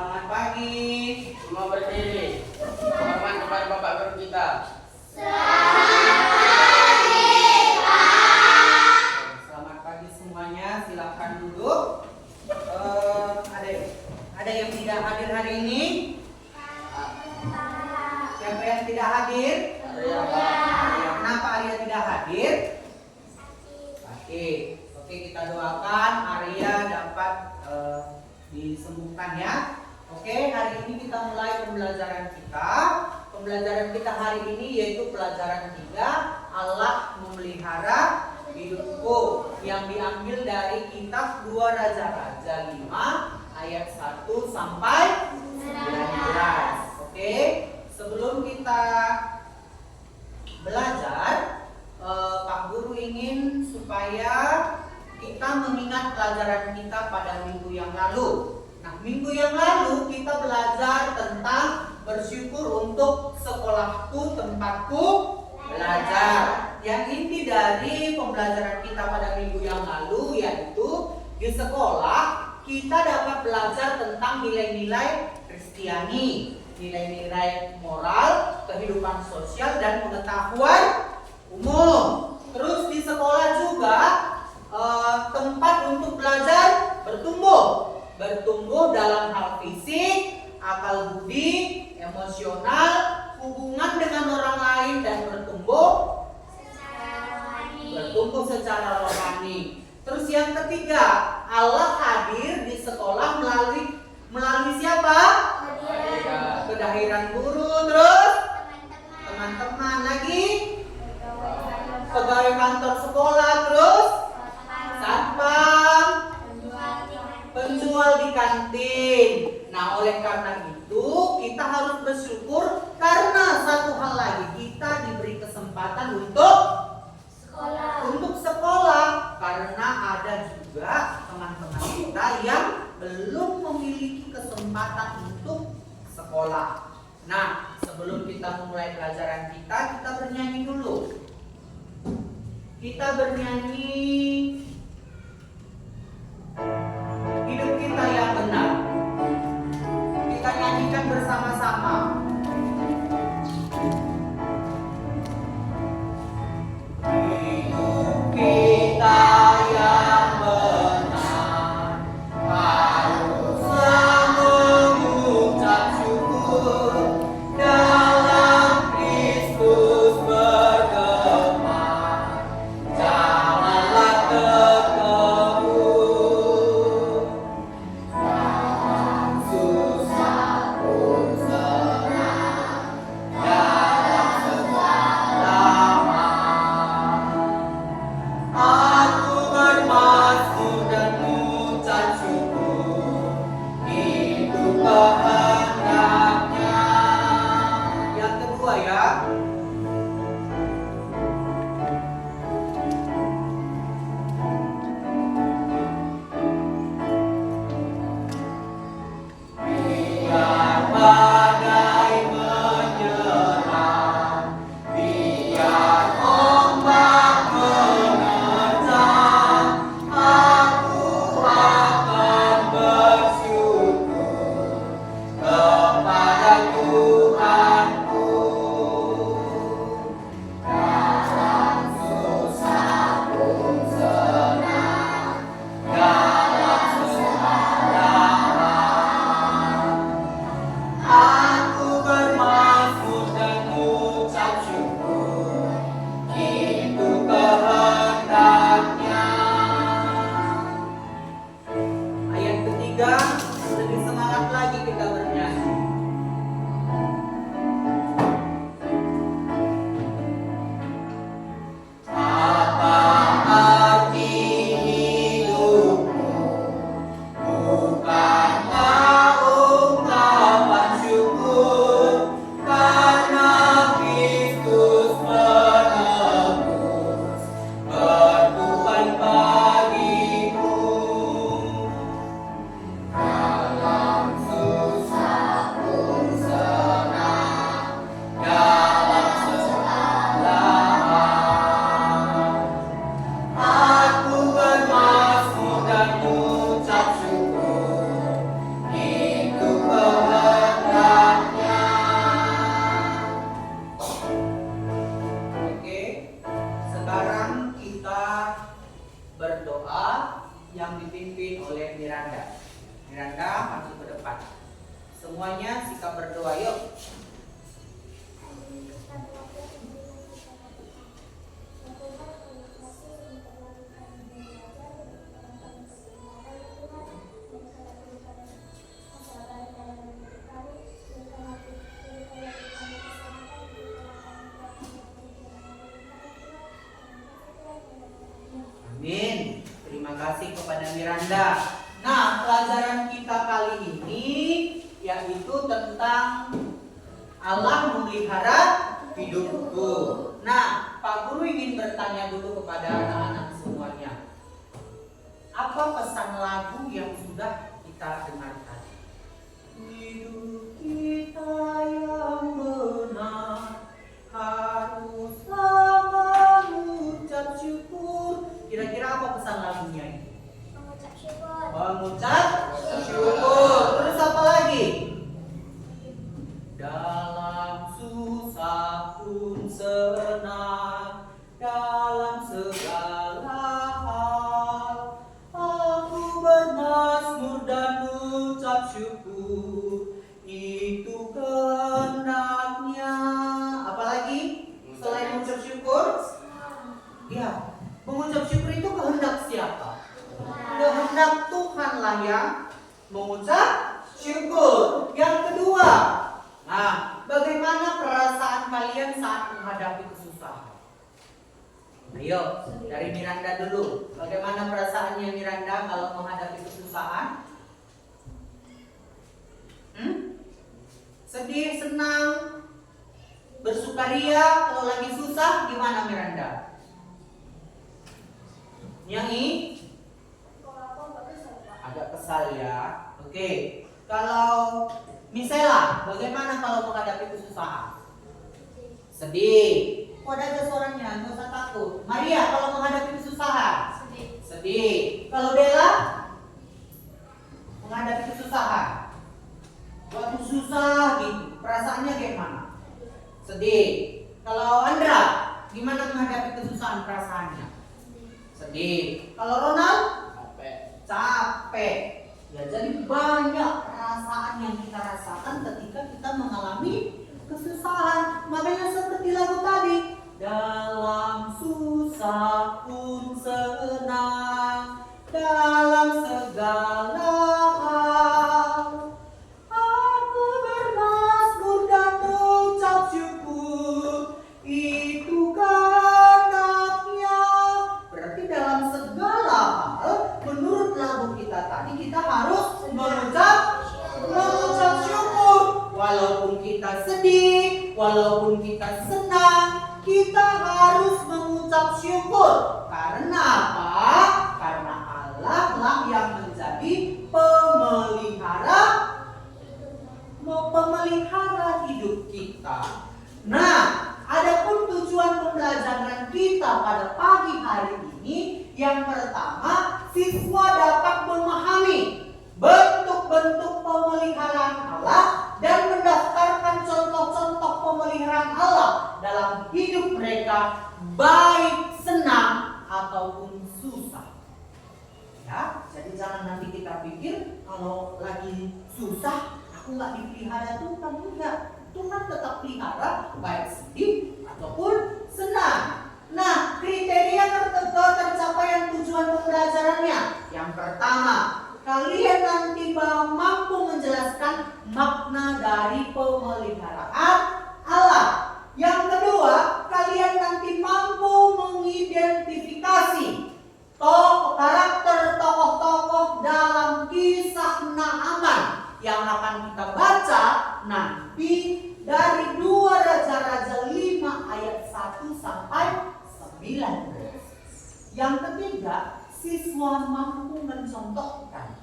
Selamat pagi. Semua berdiri. Hormat kepada Bapak Guru kita. Selamat pagi semuanya. Silakan duduk. Ada yang tidak hadir hari ini? Siapa yang tidak hadir? Kenapa Arya tidak hadir? Oke, kita doakan Arya dapat disembuhkan ya. Oke, hari ini kita mulai pembelajaran kita. Pembelajaran kita hari ini yaitu pelajaran 3, Allah memelihara hidupku, yang diambil dari kitab 2 Raja-Raja 5 ayat 1 sampai 19. Oke, sebelum kita belajar, Pak Guru ingin supaya kita mengingat pelajaran kita pada minggu yang lalu. Nah, minggu yang lalu kita belajar tentang bersyukur untuk sekolahku, tempatku belajar. Yang inti dari pembelajaran kita pada minggu yang lalu yaitu di sekolah kita dapat belajar tentang nilai-nilai Kristiani, nilai-nilai moral, kehidupan sosial, dan pengetahuan umum. Terus di sekolah juga tempat untuk belajar bertumbuh dalam hal fisik, akal budi, emosional, hubungan dengan orang lain, dan bertumbuh secara rohani. Terus yang ketiga, Allah hadir di sekolah melalui siapa? Kehadiran guru, terus teman-teman, lagi pegawai kantor sekolah, terus satpam, penjual di kantin. Nah, oleh karena itu kita harus bersyukur karena satu hal lagi, kita diberi kesempatan untuk sekolah karena ada juga teman-teman kita yang belum memiliki kesempatan untuk sekolah. Nah, sebelum kita memulai pelajaran kita bernyanyi dulu. Kita bernyanyi hidup kita yang benar. Kita nyanyikan bersama-sama. Hidup kita yang benar haruslah mengucap syukur dalam Kristus bergema. Janganlah terkebun dalam susah pun senang, dalam segala aku bermasmur dan mengucap syukur, itu kehendaknya. Yang kedua ya. Biar badai menyerang, biar ombak menerjang, aku akan bersyukur kepada Tuhanku. Dalam susah pun senang, dalam segala aku bermasmur dan mengucap syukur, itu kehendaknya. Ayat ketiga, lebih semangat lagi kita bernyanyi. Apa arti hidupmu? Bukanlah ungkapan syukur karena Kristus menebus berkorban bagimu. Dalam susah semuanya sikap berdoa yuk. Amin. Terima kasih kepada Miranda. Nah, pelajaran kita kali ini yaitu tentang Allah memelihara hidupku. Nah, Pak Guru ingin bertanya dulu kepada anak-anak semuanya. Apa pesan lagu yang sudah kita dengarkan? Hidup kita yang benar haruslah mengucap syukur. Kira-kira apa pesan lagunya ini? Mengucap syukur. Mengucap syukur. Terus apa lagi? Dalam susah pun senang, dalam segala hal aku bermazmur dan ucap syukur. Itu kehendaknya. Apalagi selain mengucap syukur? Ya, mengucap syukur itu kehendak siapa? Kehendak Tuhanlah yang mengucap syukur. Yang kedua, nah, bagaimana perasaan kalian saat menghadapi kesusahan? Ayo, dari Miranda dulu. Bagaimana perasaannya Miranda kalau menghadapi kesusahan? Sedih, senang, bersukaria? Kalau lagi susah, gimana Miranda? Yang ini? Agak kesal ya. Oke. Kalau Misela, bagaimana kalau menghadapi kesusahan? Sedih. Kok ada suaranya? Nggak usah takut. Maria, kalau menghadapi kesusahan? Sedih. Kalau Bella? Menghadapi kesusahan? Waktu susah gitu, perasaannya kayak mana? Sedih. Kalau Andra, gimana menghadapi kesusahan perasaannya? Sedih. Kalau Ronald? Capek. Ya, jadi banyak perasaan yang kita rasakan ketika kita mengalami kesusahan. Makanya seperti lagu tadi, dalam susah pun senang, dalam segala hal aku bermazmur dan ucap syukur. Itu kehendaknya. Berarti dalam segala hal, menurut lagu kita tadi, kita harus mengucap syukur. Walaupun kita sedih, walaupun kita senang, kita harus mengucap syukur. Karena apa? Karena Allah lah yang menjadi pemelihara hidup kita. Nah, adapun tujuan pembelajaran kita pada pagi hari ini, yang pertama, siswa dapat memahami bentuk-bentuk pemeliharaan Allah dan mendaftarkan contoh-contoh pemeliharaan Allah dalam hidup mereka, baik senang ataupun susah. Ya, jadi jangan nanti kita pikir kalau lagi susah aku nggak dipelihara Tuhan. Enggak, Tuhan tetap pelihara baik sedih ataupun senang. Nah, kriteria tercapaian tujuan pembelajarannya. Yang pertama, kalian nanti mampu menjelaskan makna dari pemeliharaan Allah. Yang kedua, kalian nanti mampu mengidentifikasi karakter tokoh-tokoh dalam kisah Naaman yang akan kita baca nanti dari 2 Raja-Raja 5 ayat 1 sampai 19. Yang ketiga, siswa mampu mencontohkan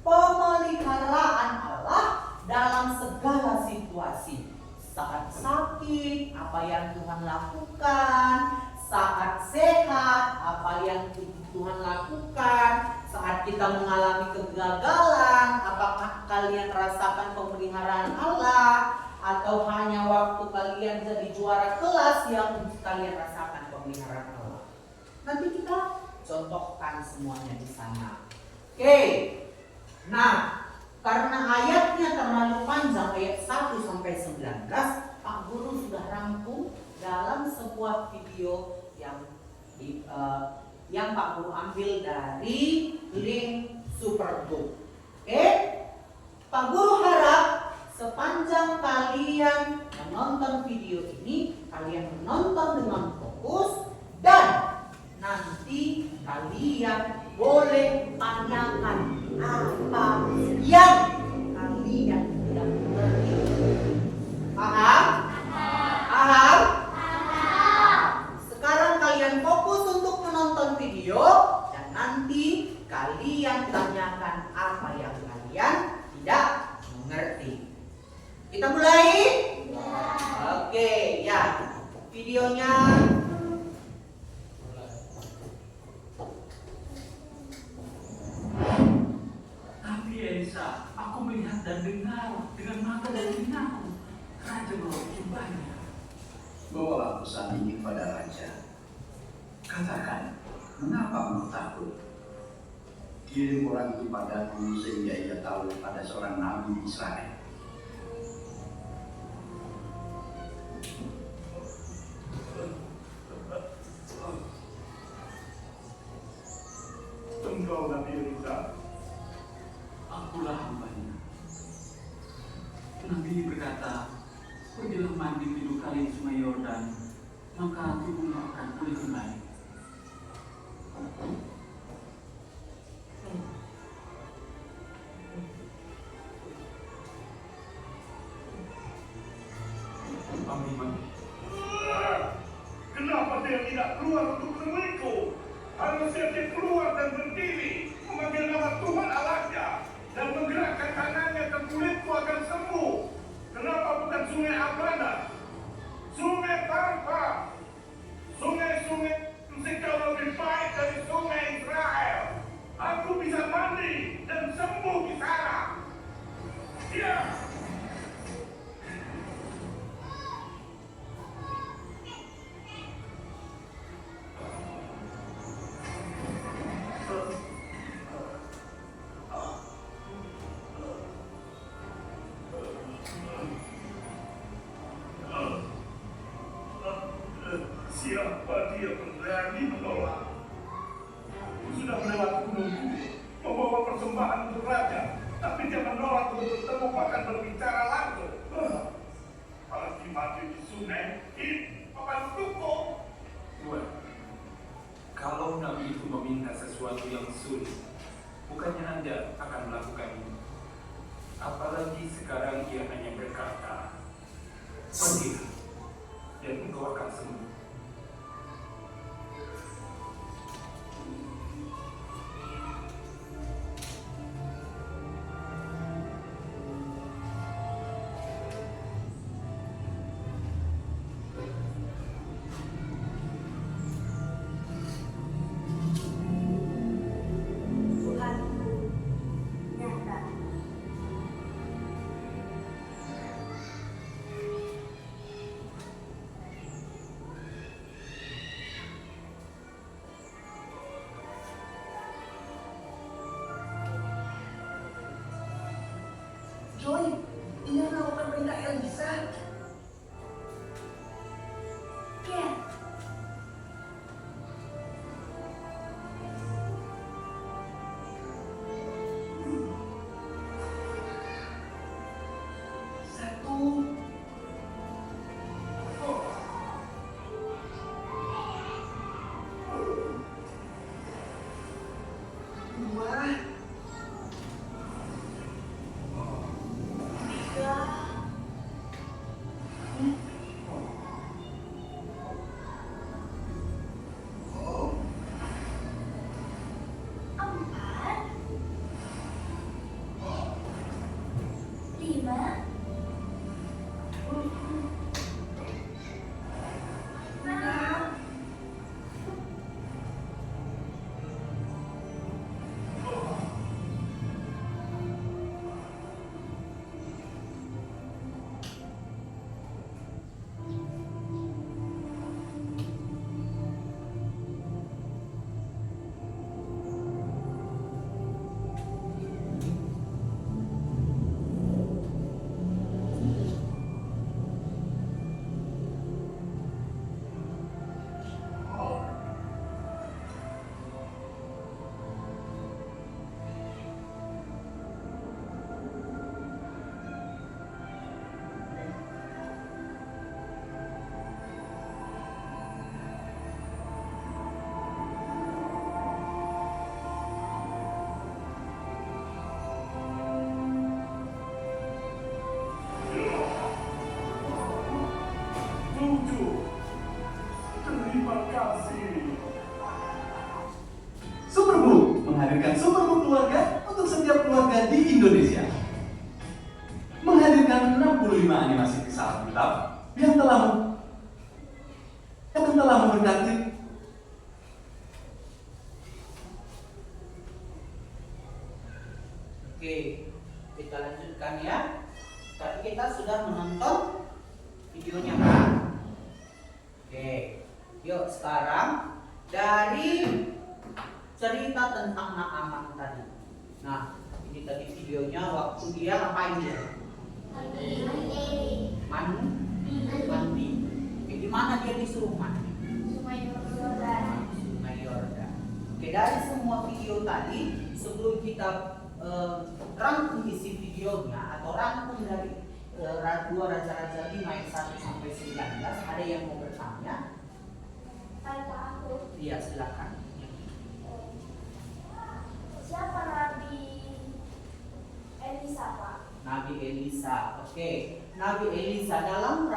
pemeliharaan Allah dalam segala situasi. Saat sakit, apa yang Tuhan lakukan. Saat sehat, apa yang Tuhan lakukan. Saat kita mengalami kegagalan, apakah kalian rasakan pemeliharaan Allah? Atau hanya waktu kalian jadi juara kelas yang kalian rasakan pemeliharaan Allah? Nanti kita contohkan semuanya di sana. Oke. Nah, ambil dari link Superbook. Oke? Pak Guru harap sepanjang kalian menonton video ini, kalian menonton dengan fokus dan nanti kalian boleh tanyakan apa yang kalian tidak mengerti. Paham? Paham? Sekarang kalian fokus untuk menonton video dan nanti kalian tanyakan apa yang kalian tidak mengerti. Kita mulai? Oke, ya. Videonya Tapi Elisa, aku melihat dan dengar dengan mata dan telingaku. Raja begitu banyak. Bawalah pesan ini pada raja. Katakan, mengapa kamu takut? Kirim orang itu padaku sehingga ia tahu pada seorang nabi Israel. Engkau Nabi Elisa, akulah hambanya. Nabi berkata, pergilah mandi 7 kali di Sungai Yordan, maka tubuhmu akan pulih kembali. Kenapa dia tidak keluar untuk menemuiku? Harusnya dia keluar dan berdiri, memanggil nama Tuhan Allahnya, dan menggerakkan tangannya ke kulitku akan sembuh. Kenapa bukan sungai Abana? Sungai tanpa. Sungai-sungai jauh lebih baik dari sungai Israel. Aku bisa mandi dan sembuh di sana. Ya. Siapa dia berani menolak? Aku sudah melewati gunungku, membawa persembahan untuk raja, tapi dia menolak untuk bertemu bahkan berbicara langsung. Apalagi mati di sungai, ini papan tuku. Tuhan, kalau Nabi itu meminta sesuatu yang sulit, bukannya Anda akan melakukannya. Apalagi sekarang ia hanya berkata, pergilah, dan engkau akan sembuh. Joy, ini melakukan perintah Elisa. Ken, satu, dua, tiga, empat, lima, enam, Indonesia menghadirkan 65 animasi kisah Alkitab yang telah memberkati. Oke, kita lanjutkan ya. Tadi kita sudah menonton videonya kan? Oke, yuk sekarang dari cerita tentang Naaman tadi. Nah, ini tadi videonya waktu dia ngapain dia? Mandi. Di mana dia disuruh mandi? Sungai Yordan. Oke, dari semua video tadi, sebelum kita rangkum isi videonya atau rangkum dari 2 Raja-Raja 5 ayat 1 sampai 19, ada yang mau bertanya? Iya, silakan. Siapa Nabi Elisa, Pak? Nabi Elisa. Oke, Nabi Elisa dalam 2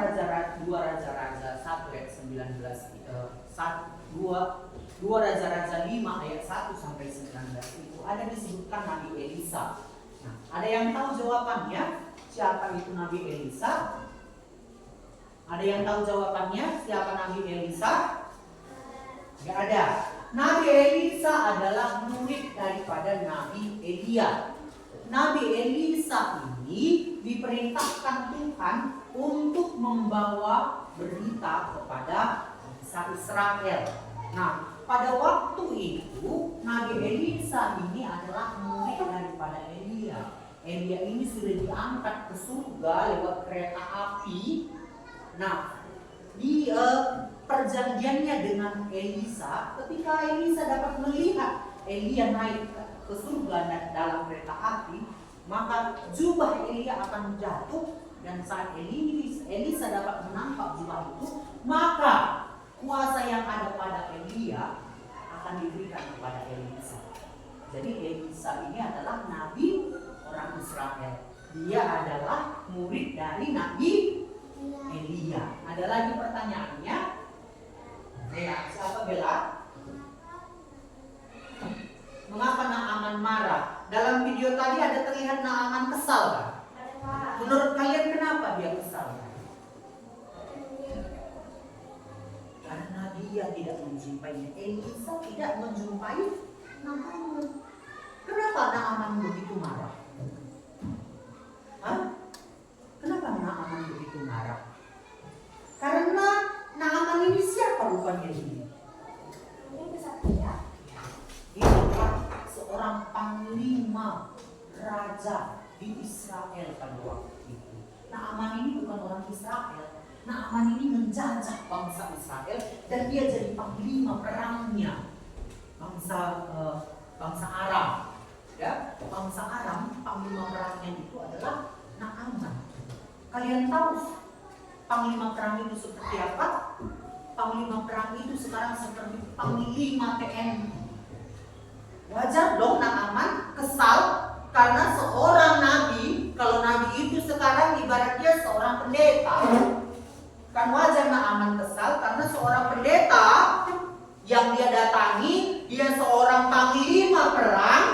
Raja-Raja 1 ayat 19 2 Raja-Raja 5 ayat 1 sampai 19 itu ada disebutkan Nabi Elisa. Nah, ada yang tahu jawabannya? Siapa itu Nabi Elisa? Ada yang tahu jawabannya? Siapa Nabi Elisa? Gak ada. Nabi Elisa adalah murid daripada Nabi Elia. Nabi Elisa ini diperintahkan Tuhan untuk membawa berita kepada bangsa Israel. Nah, pada waktu itu Nabi Elisa ini adalah murid daripada Elia. Elia ini sudah diangkat ke surga lewat kereta api. Nah, di perjanjiannya dengan Elisa, ketika Elisa dapat melihat Elia naik ke surga dan dalam kereta api, maka jubah Elia akan jatuh, dan saat Elisa dapat menangkap jubah itu, maka kuasa yang ada pada Elia akan diberikan kepada Elisa. Jadi Elisa ini adalah nabi orang Israel. Dia adalah murid dari Nabi Elia. Ada lagi pertanyaannya? Ya, siapa Bella? Mengapa Naaman marah? Dalam video tadi ada terlihat Naaman kesal kan? Menurut kalian kenapa dia kesal? Karena dia tidak menjumpainya. Elisa tidak menjumpai Naaman. Kenapa Naaman begitu marah? Hah? Kenapa Naaman begitu marah? Karena Naaman ini siapa rupanya ini? Ini adalah seorang panglima raja di Israel pada waktu itu. Naaman ini bukan orang Israel. Naaman ini menjajah bangsa Israel dan dia jadi panglima perangnya bangsa Aram. Ya, bangsa Aram, panglima perangnya itu adalah Naaman. Kalian tahu panglima perang itu seperti apa? Panglima perang itu sekarang seperti panglima TNI. Wajar dong Naaman kesal karena seorang nabi, kalau nabi itu sekarang ibaratnya seorang pendeta. Kan wajar Naaman kesal karena seorang pendeta yang dia datangi, dia seorang panglima perang,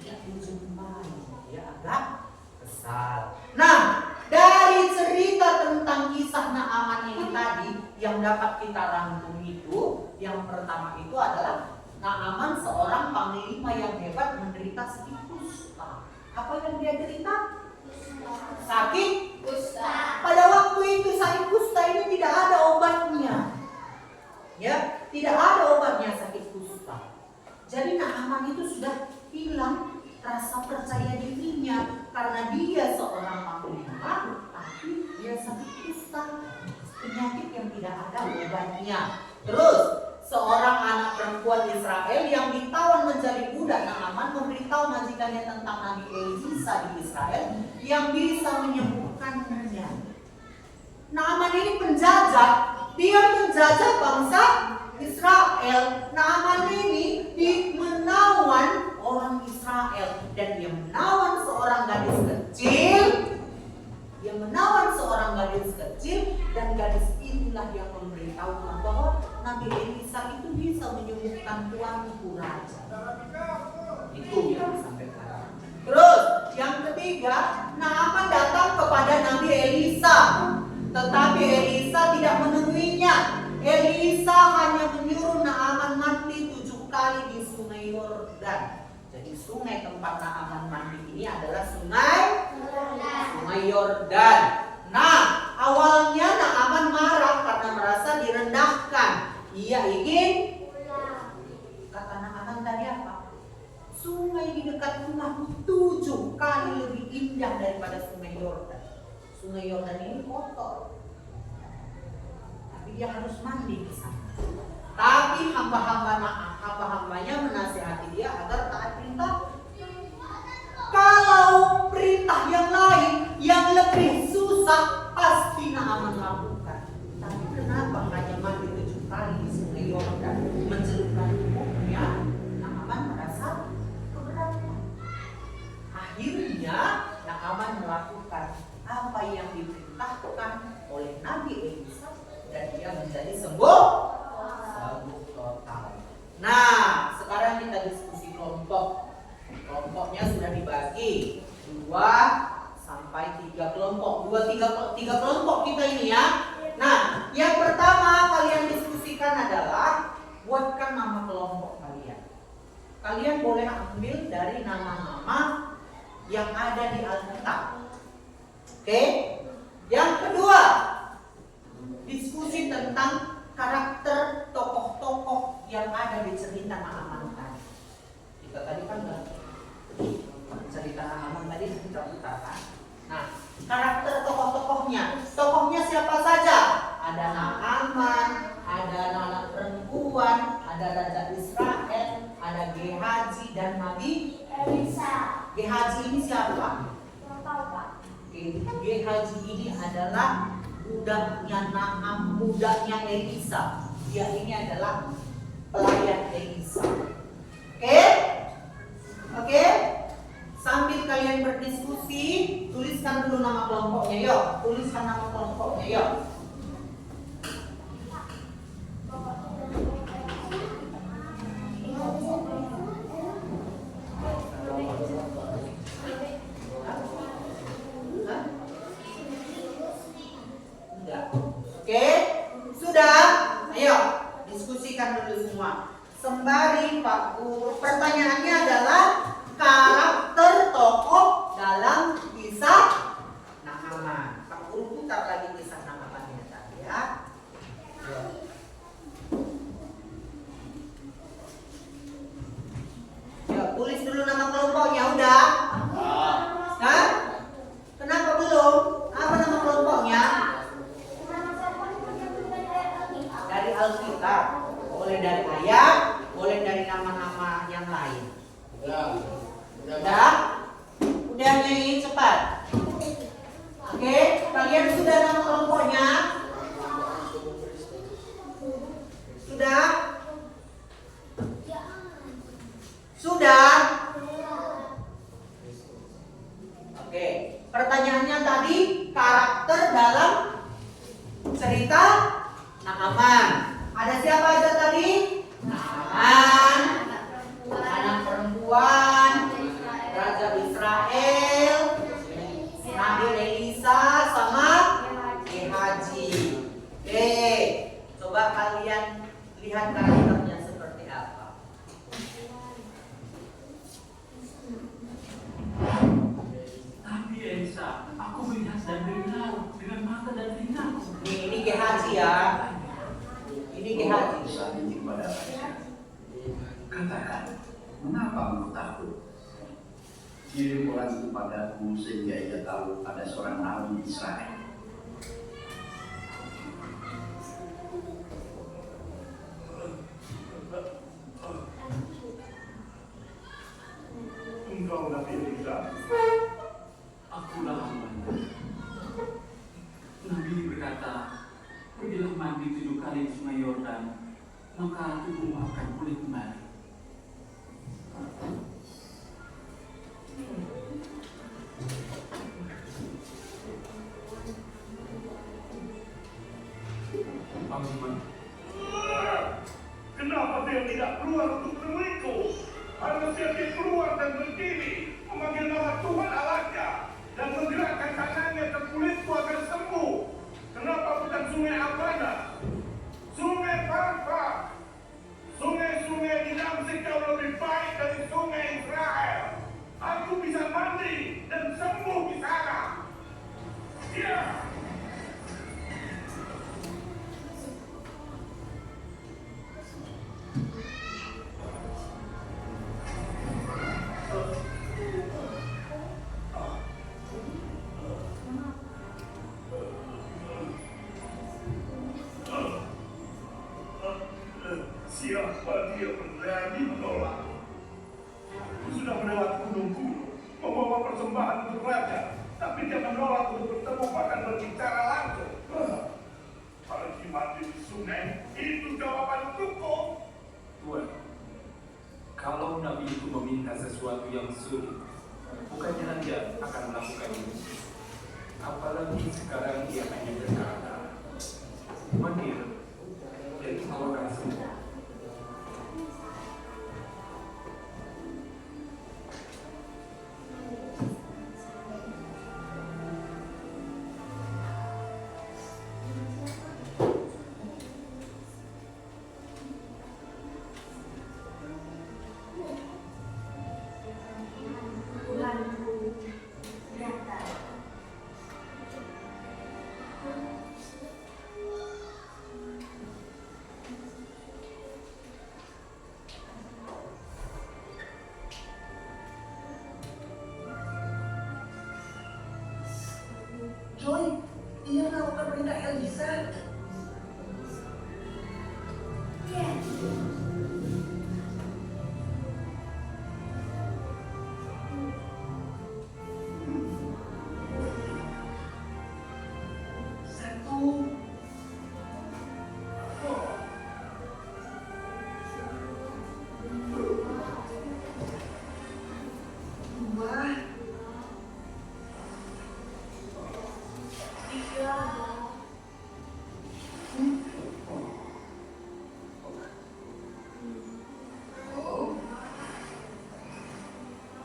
dia menjumpai, dia agak kesal. Nah, dari cerita tentang kisah Naaman ini tadi yang dapat kita rangkum itu, yang pertama itu adalah Naaman seorang panglima yang hebat menderita sakit kusta. Apa yang dia derita? Sakit kusta. Pada waktu itu sakit kusta ini tidak ada obatnya. Ya, tidak ada obatnya sakit kusta. Jadi Naaman itu sudah hilang rasa percaya dirinya karena dia seorang panglima, tapi dia sakit kusta, penyakit yang tidak ada obatnya. Terus seorang anak perempuan Israel yang ditawan menjadi budak, Naaman memberitahu majikannya tentang Nabi Elisa di Israel yang bisa menyembuhkannya. Naaman ini penjajah, dia menjajah bangsa Israel. Naaman ini menawan orang Israel dan dia menawan seorang gadis kecil. Dia menawan seorang gadis kecil dan gadis inilah yang memberitahukan bahwa Nabi Elisa itu bisa menyembuhkan tuanku raja. Itu yang disampaikan. ketiga, Naaman datang kepada Nabi Elisa. Tetapi Elisa tidak menemuinya. Elisa hanya menyuruh Naaman mandi 7 kali di sungai Yordan. Jadi sungai tempat Naaman mandi ini adalah sungai Yordan. Nah, awalnya Naaman marah karena merasa direndahkan. Ia ingin, kata Naaman tadi apa? Sungai di dekat rumahmu 7 kali lebih indah daripada sungai Yordan. Sungai Yordan ini kotor, tapi dia harus mandi di sana. Tapi hamba-hambanya menasihati dia agar taat perintah. Kalau perintah yang lain yang lebih susah pasti Naaman lakukan. Tapi kenapa hanya mandi 7 kali di sungai Yordan mencelupkan tubuhnya? Naaman merasa keberatan. Akhirnya Naaman melakukan apa yang diperintahkan oleh Nabi Elisa dan dia menjadi sembuh total. Nah, sekarang kita diskusi kelompok. Kelompoknya sudah dibagi 2 sampai 3 kelompok. 3 kelompok kita ini ya. Nah, yang pertama kalian diskusikan adalah buatkan nama kelompok kalian. Kalian boleh ambil dari nama-nama yang ada di Alkitab. Oke? Yang kedua, diskusi tentang karakter tokoh-tokoh yang ada di cerita Naaman tadi. Kita tadi kan cerita Naaman tadi kita utarakan. Nah, karakter tokoh-tokohnya. Tokohnya siapa saja? Ada Naaman, ada anak perempuan, ada Raja Israel, ada Gehazi dan Nabi Elisa. Gehazi ini siapa? Yang tahu Pak. Gehazi ini adalah budaknya Elisa. Dia ini adalah pelayan Elisa. Oke? Sambil kalian berdiskusi, tuliskan dulu nama kelompoknya, yuk. Tuliskan nama kelompoknya, yuk. Enggak. Oke? Sudah? Ayo, diskusikan dulu semua. Sembari Pak Guru, pertanyaannya adalah karakter tokoh dalam kisah Naaman. Pak Guru putar lagi kisah Naamannya tadi ya. Ya, tulis dulu nama kelompoknya udah. Hah? Kenapa belum? Apa nama kelompoknya? Dari Alkitab. Boleh dari ayat, boleh dari nama-nama yang lain. Udah? Udah nyanyi cepat. Oke, kalian sudah nama kelompoknya? Sudah? Sudah? Oke, pertanyaannya tadi karakter dalam cerita Naaman. Ada siapa aja tadi? Naaman, anak perempuan, Raja Israel, Nabi Elisa, sama Gehazi. Oke, coba kalian lihat karakternya seperti apa. Nabi Elisa, aku melihat dan mendengar dengan mata dan telingaku. Ini Gehazi ya. Ini Gehazi. Saat ini kepada raja. Katakan, mengapa engkau takut? Kirim orang itu padaku sehingga ia tahu ada seorang nabi Israel. Engkau Nabi Elisa. Akulah hambanya. Nabi berkata, pergilah mandi 7 kali di sungai Yordan, maka tubuhmu akan pulih kembali. Panglima, kenapa dia tidak keluar untuk menemuiku? Harusnya dia keluar dan berdiri memanggil nama Tuhan Allahnya. Siapa dia berani menolak? Sudah melewati gunung-gunung, membawa persembahan untuk raja, tapi dia menolak untuk bertemu bahkan berbicara langsung. Pergi mati di sungai, itu jawaban untukku. Tuan, kalau Nabi itu meminta sesuatu yang sulit, bukannya Anda akan melakukan itu. Apalagi sekarang dia hanya berkata, menir, dan itu akan semua. Tuhanku datang. Joy, ia melakukan perintah Elisa. Ya, Satu, dua, tiga,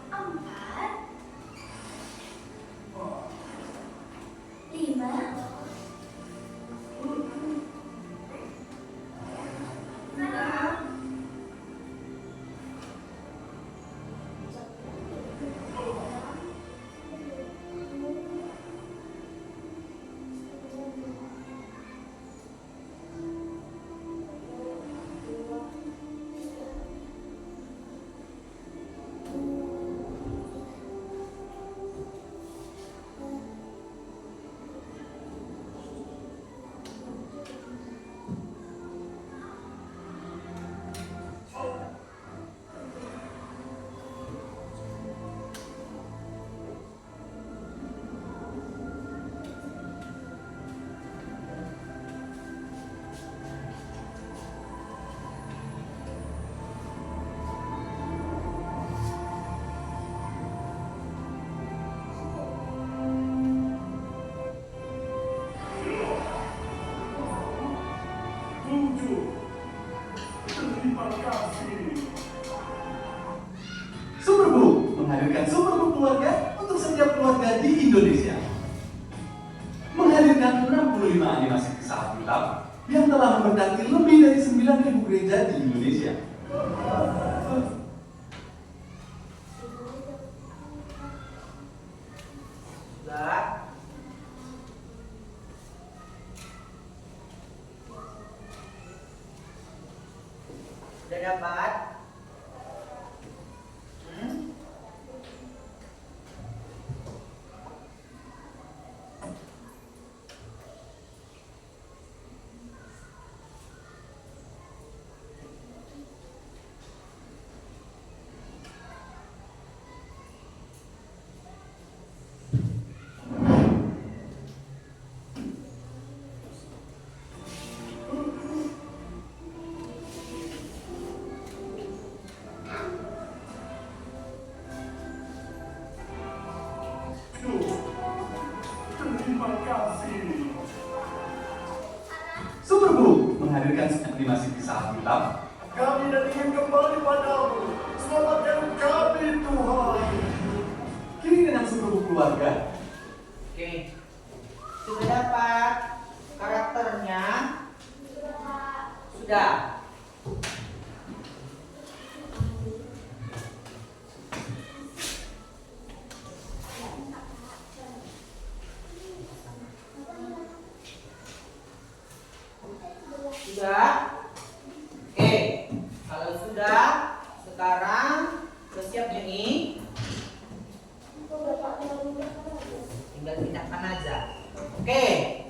empat, lima, enam, Tujuh. Terima kasih. Superbook menghadirkan Superbook keluarga untuk setiap keluarga di Indonesia. Menghadirkan 65 animasi kisah Alkitab yang telah memberkati lebih dari 9.000 gereja di Indonesia. Sudah. Sudah dapat? Terima kasih. Superbook menghadirkan animasi kisah Alkitab Kami dan ingin kembali padamu. Selamatkan kami, Tuhan. kini dengan Superbook keluarga. Oke. Sudah dapat karakternya? Sudah. Sudah? Oke. Kalau sudah, sekarang bersiap ini. Tinggal pindahkan aja. Oke.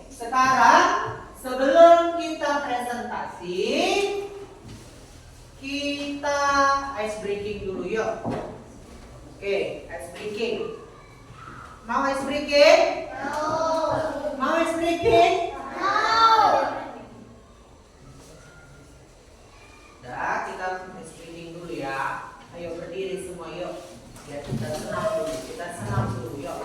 Sekarang sebelum kita presentasi, kita ice breaking dulu yuk. Oke, ice breaking. Mau ice breaking? Mau ice breaking? Udah, kita ice breaking dulu ya. Ayo berdiri semua yuk. Biar kita senam dulu. Kita senam dulu yuk.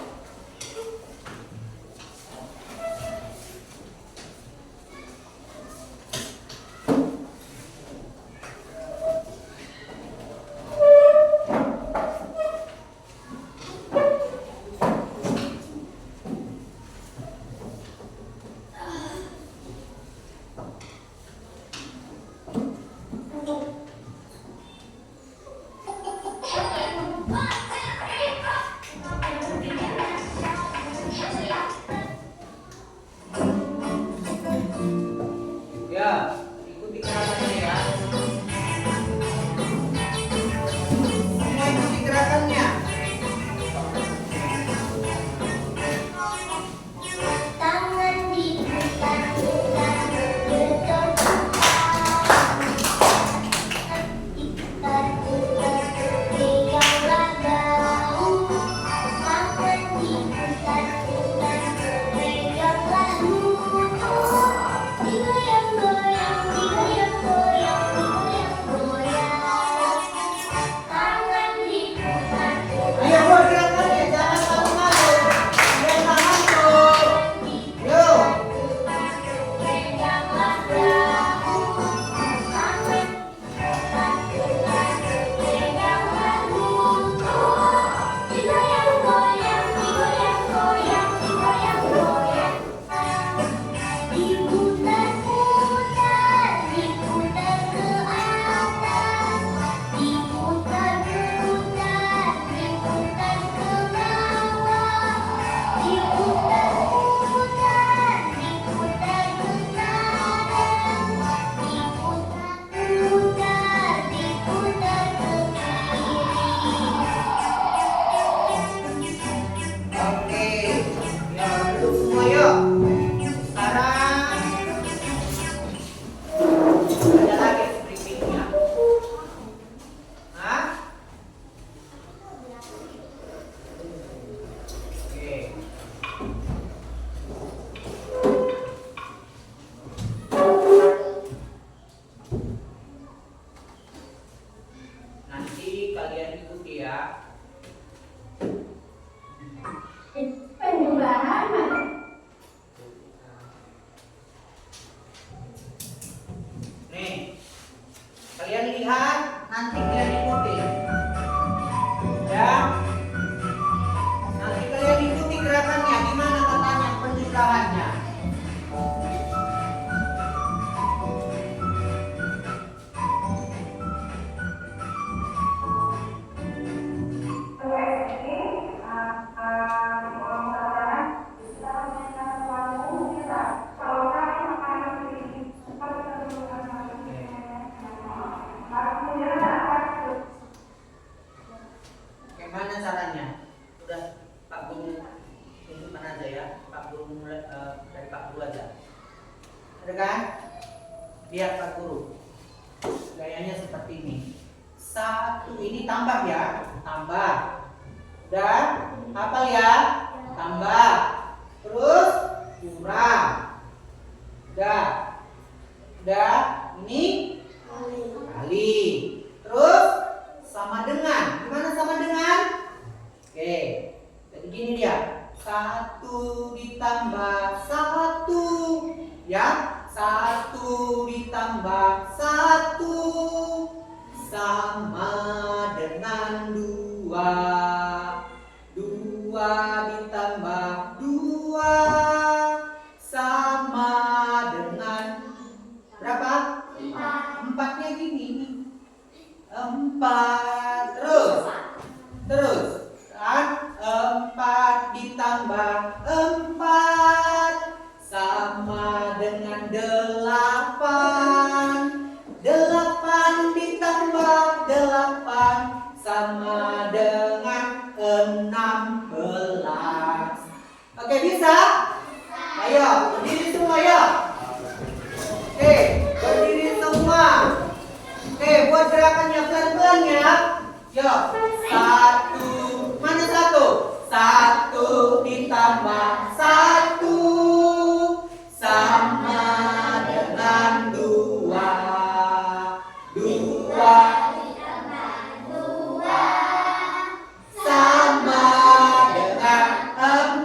Ya, ikuti gerakannya ya. Semua ikuti gerakannya. Tangan diputar-putar, diputar-putar, pegang bahu. Tangan diputar-putar, pegang bahu. Digoyang-goyang, digoyang-goyang, digoyang-goyang. Tangan diputar-putar. Ayo buat gerakannya, jangan malu-malu. Biar ngantuk. Yuk. Oke, ya duduk semua yuk. Sekarang ada lagi briefingnya. Hah? Oke. Nanti kalian ikuti ya. Perubahan mana? Nih, kalian lihat, nanti kalian ikuti. Ya, nanti kalian ikuti gerakannya. Gimana katanya penjelasannya? Gimana caranya? Udah Pak Guru tunjukkan aja ya. Pak Guru mulai dari Pak Guru aja. Ada kan? Lihat Pak Guru. Gayanya seperti ini. Satu ini tambah ya, tambah. Dan hafal ya, tambah. Terus kurang. Udah. Udah. Ini kali. Terus sama dengan. Gimana sama dengan? Oke. Jadi gini dia. 1 ditambah 1. Ya. 1 ditambah 1 sama dengan 2. 2 ditambah 2 sama dengan berapa? 4-nya gini. 4. Terus kan 4 ditambah 4 sama dengan 8. 8 ditambah 8 sama dengan 16. Oke, bisa? Ayo, berdiri semua ya. Oke, berdiri semua. Oke, buat gerakannya pelan-pelan ya. Yuk, 1. Mana 1? 1 ditambah 1 sama dengan 2. 2 sama dengan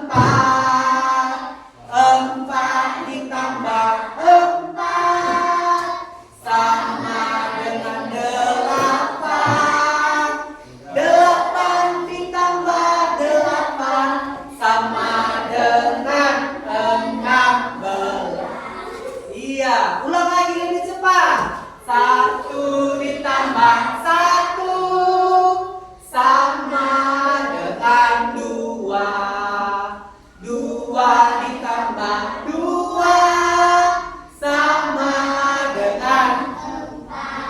4. 4 ditambah 4 sama dengan 8. 8 ditambah 8 sama dengan 16. Iya, ulang lagi lebih cepat. 1 ditambah 1 sama dengan 2. 2 ditambah 2 sama dengan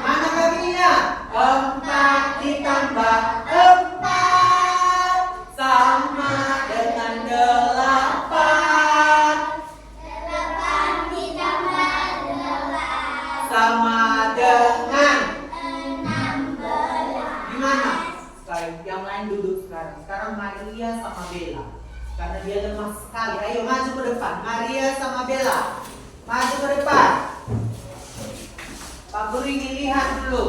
mana kakinya? 4 ditambah 4 sama dengan 8. 8 ditambah 8 Sama dengan 16. gimana? Sekarang yang lain duduk sekarang. Sekarang Maria sama Bella. Karena dia lemah sekali. Ayo maju ke depan. Maria sama Bella. Maju ke depan. Pak Guru ingin lihat dulu.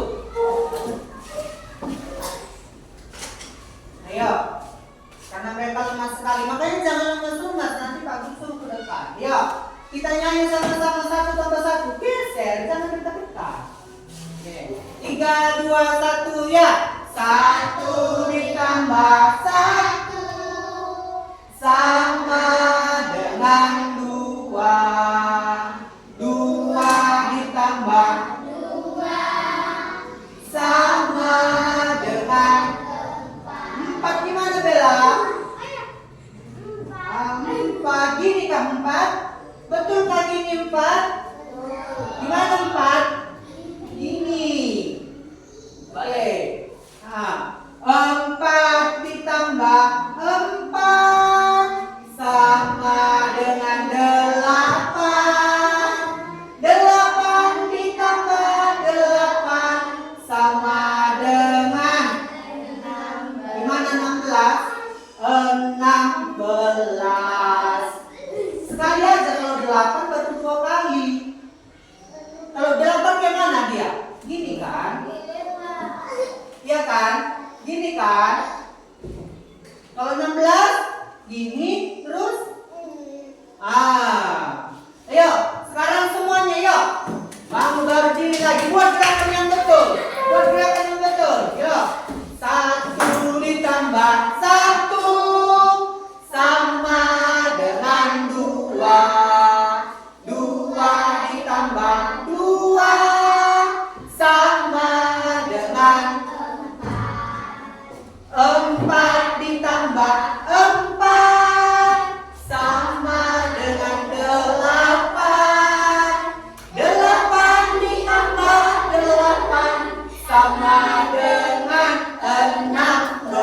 Ayo. Karena mereka lemah sekali. Makanya jangan lemas-lemas. Nanti Pak Guru suruh ke depan. Ayo. Kita nyanyi sama-sama 1 tambah 1. Geser. Jangan dekat-dekat. Oke. 3, 2, 1 ya. 1 ditambah 1 sama dengan 2. 2 ditambah 2 sama dengan 4. Gimana Bella? 4. Gini kah 4? Betul kah gini 4? Gimana 4? Gini. Balik. Nah, 4 ditambah 4 sama dengan 8. 8 ditambah 8 sama dengan gimana 16? 16. Sekali aja kalau 8 baru 2 kali. Kalau 8 gimana dia? Gini kan? Iya kan? Gini kan? Kalau 16 gini terus ayo sekarang semuanya yuk. Bangun baru diri lagi. Buat gerakan yang betul. Buat gerakan yang betul. Yuk. 1 ditambah 1 sama dengan 2. 2 ditambah 2 sama dengan 4 ditambah 4 sama dengan 8. 8 ditambah 8 sama dengan 16.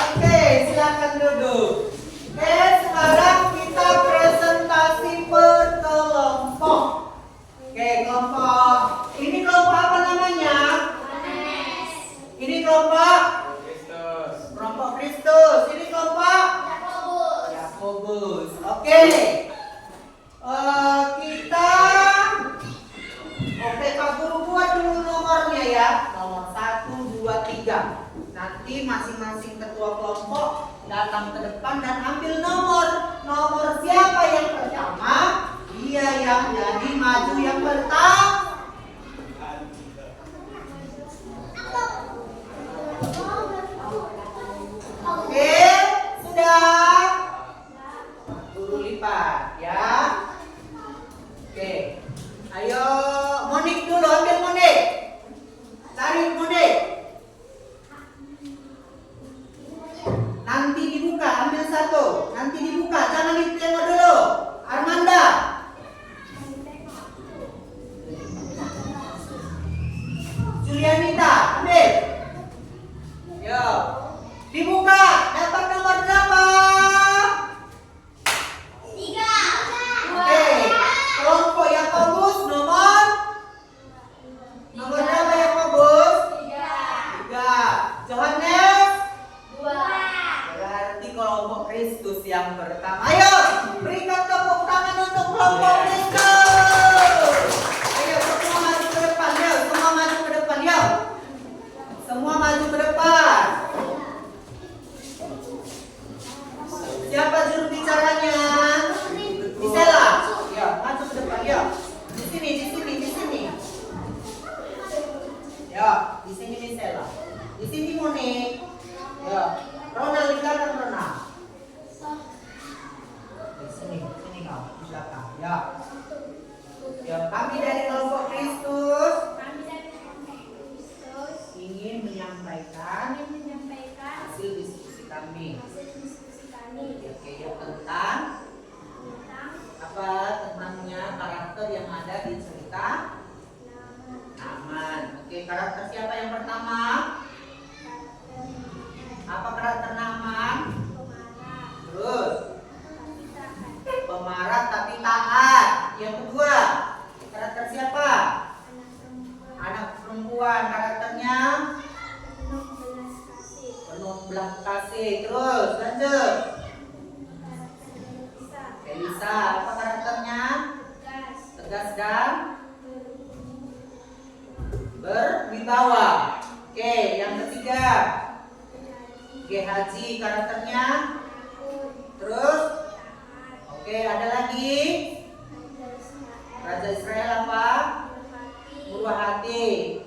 Oke, silakan duduk. Oke, sekarang kita presentasi per kelompok. Oke, kelompok. Ini kelompok apa namanya? Ini kelompok Kristus. kelompok Kristus. Ini kelompok Yakobus. Oke. Kita Pak Guru buat dulu nomornya ya. Nomor 1, 2, 3. Nanti masing-masing ketua kelompok datang ke depan dan ambil nomor. Nomor siapa yang pertama? Dia yang jadi maju yang pertama. Oke, sudah. Guru lipat ya. Oke. Ayo, Monik dulu, ambil Monik. Tarik Monik. Nanti dibuka, ambil 1. Nanti dibuka, jangan ditengok dulu. Armanda. Kristus yang pertama. Ayo, berikan tepuk tangan untuk kelompok Kristus. Ayo, semua maju ke depan, ya. Semua maju ke depan, ya. Semua maju ke depan. Siapa juru bicaranya? Misela. Ya, maju ke depan, ya. Di sini. Ya, di sini Misela. Di sini Monik. Ya, Ronald di belakang Ronald. Di sini kau di belakang. Ya. Ya, kami dari kelompok Kristus ingin menyampaikan hasil diskusi kami. Oke, ya tentang apa? Tentangnya karakter yang ada di cerita Naaman. Oke, karakter siapa yang pertama? Apa karakter Naaman? Terus pemarah tapi taat. Yang kedua, karakter siapa? Anak perempuan. Karakternya penuh belas kasih. Terus lanjut. Elisa, apa karakternya? Tegas dan berwibawa. Oke, yang ketiga, Gehazi, karakternya. Terus, oke, ada lagi. Raja Israel apa? Murah hati,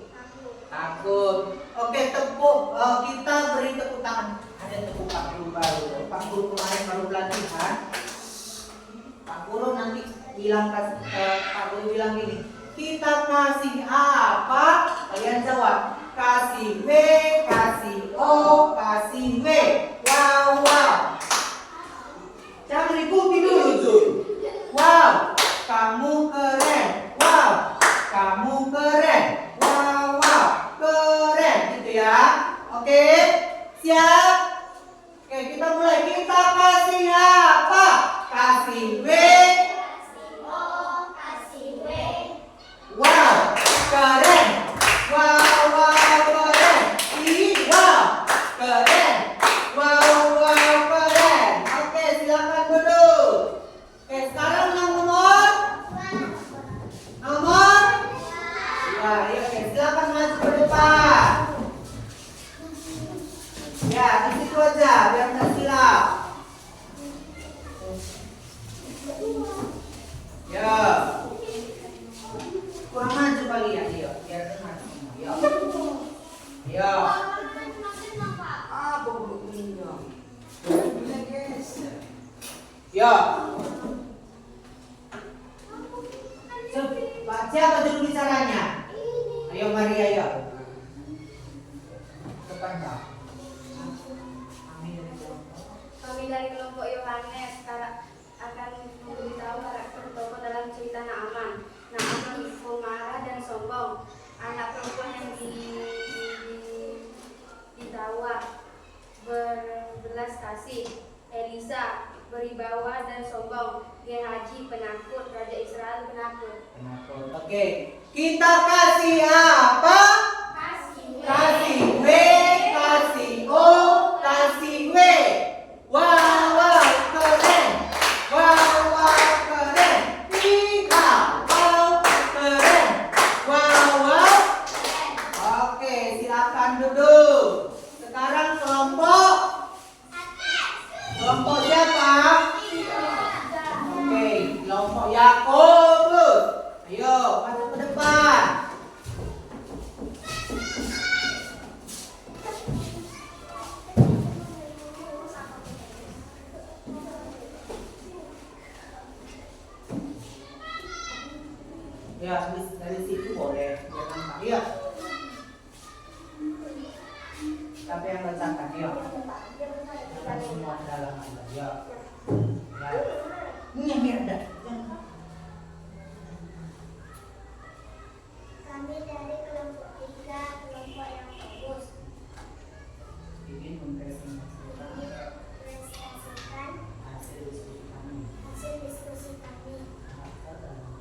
takut. Oke, kita beri tepuk tangan. Ada tepuk Pak Guru baru. Pak Guru kemarin baru pelatihan. Pak Guru nanti bilang Pak Guru bilang gini, kita kasih apa? Kalian jawab. Kasih W, kasih O, kasih W. Wow. Jangan diikuti dulu, Jun. Wow, kamu keren. Wow, kamu keren. Wow, keren. Gitu ya. Oke, siap? Oke, kita mulai. Kita kasih apa? Kasih W. Wow, keren. Wow, keren. Wow, keren. Wow, keren. Oke, silakan duduk. Oke, sekarang nomor. Ya, oke, silakan maju ke depan. Ya, di situ aja, biar nggak silap. Ya. Kurang maju kali ya, biar dengar semua. Ya. Begini. Ya. Siapa juru bicaranya? Ayo Maria, ya. Depan Pak. Kami dari kelompok Yohanes akan memberitahu karakter tokoh dalam cerita Naaman. Naaman pemarah dan sombong. Anak perempuan yang ditawa berbelas kasih. Elisa beribawa dan sombong. Gehazi penakut. Raja Israel penakut. Oke, kita kasih apa? Kasih W, kasih O, kasih W. Wow, keren. Wow, keren. Wow, keren. Wow. Oke, silakan duduk. Sekarang kelompok siapa? Oke, kelompok Yakobus. Ayo, maju ke depan. Ya, dari situ boleh. Jangan ya. Siapa yang bacakan? Ya. Jangan semua dalam aja. Ya. Ini biar ada. Kami dari kelompok 3, kelompok yang fokus. Ingin mempresentasikan hasil diskusi kami. Karakter dalam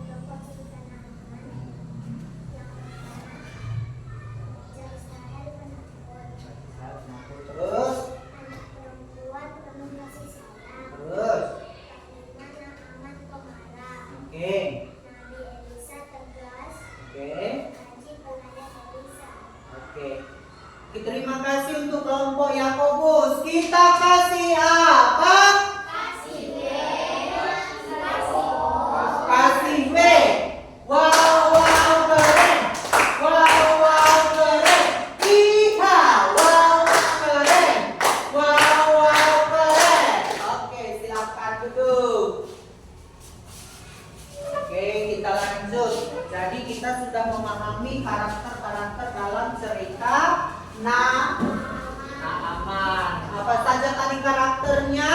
tokoh cerita Naaman. Yang pertama, Raja Israel penakut. Oke. Terima kasih untuk kelompok Yakobus. Kita kasih apa? Kasih B. Wow, wow, keren. Wow, wow, keren. Kita, wow, keren. Wow, wow, keren. Oke, silakan duduk. Oke, kita lanjut. Jadi kita sudah memahami karakter-karakter dalam cerita Naaman. Apa saja tadi karakternya?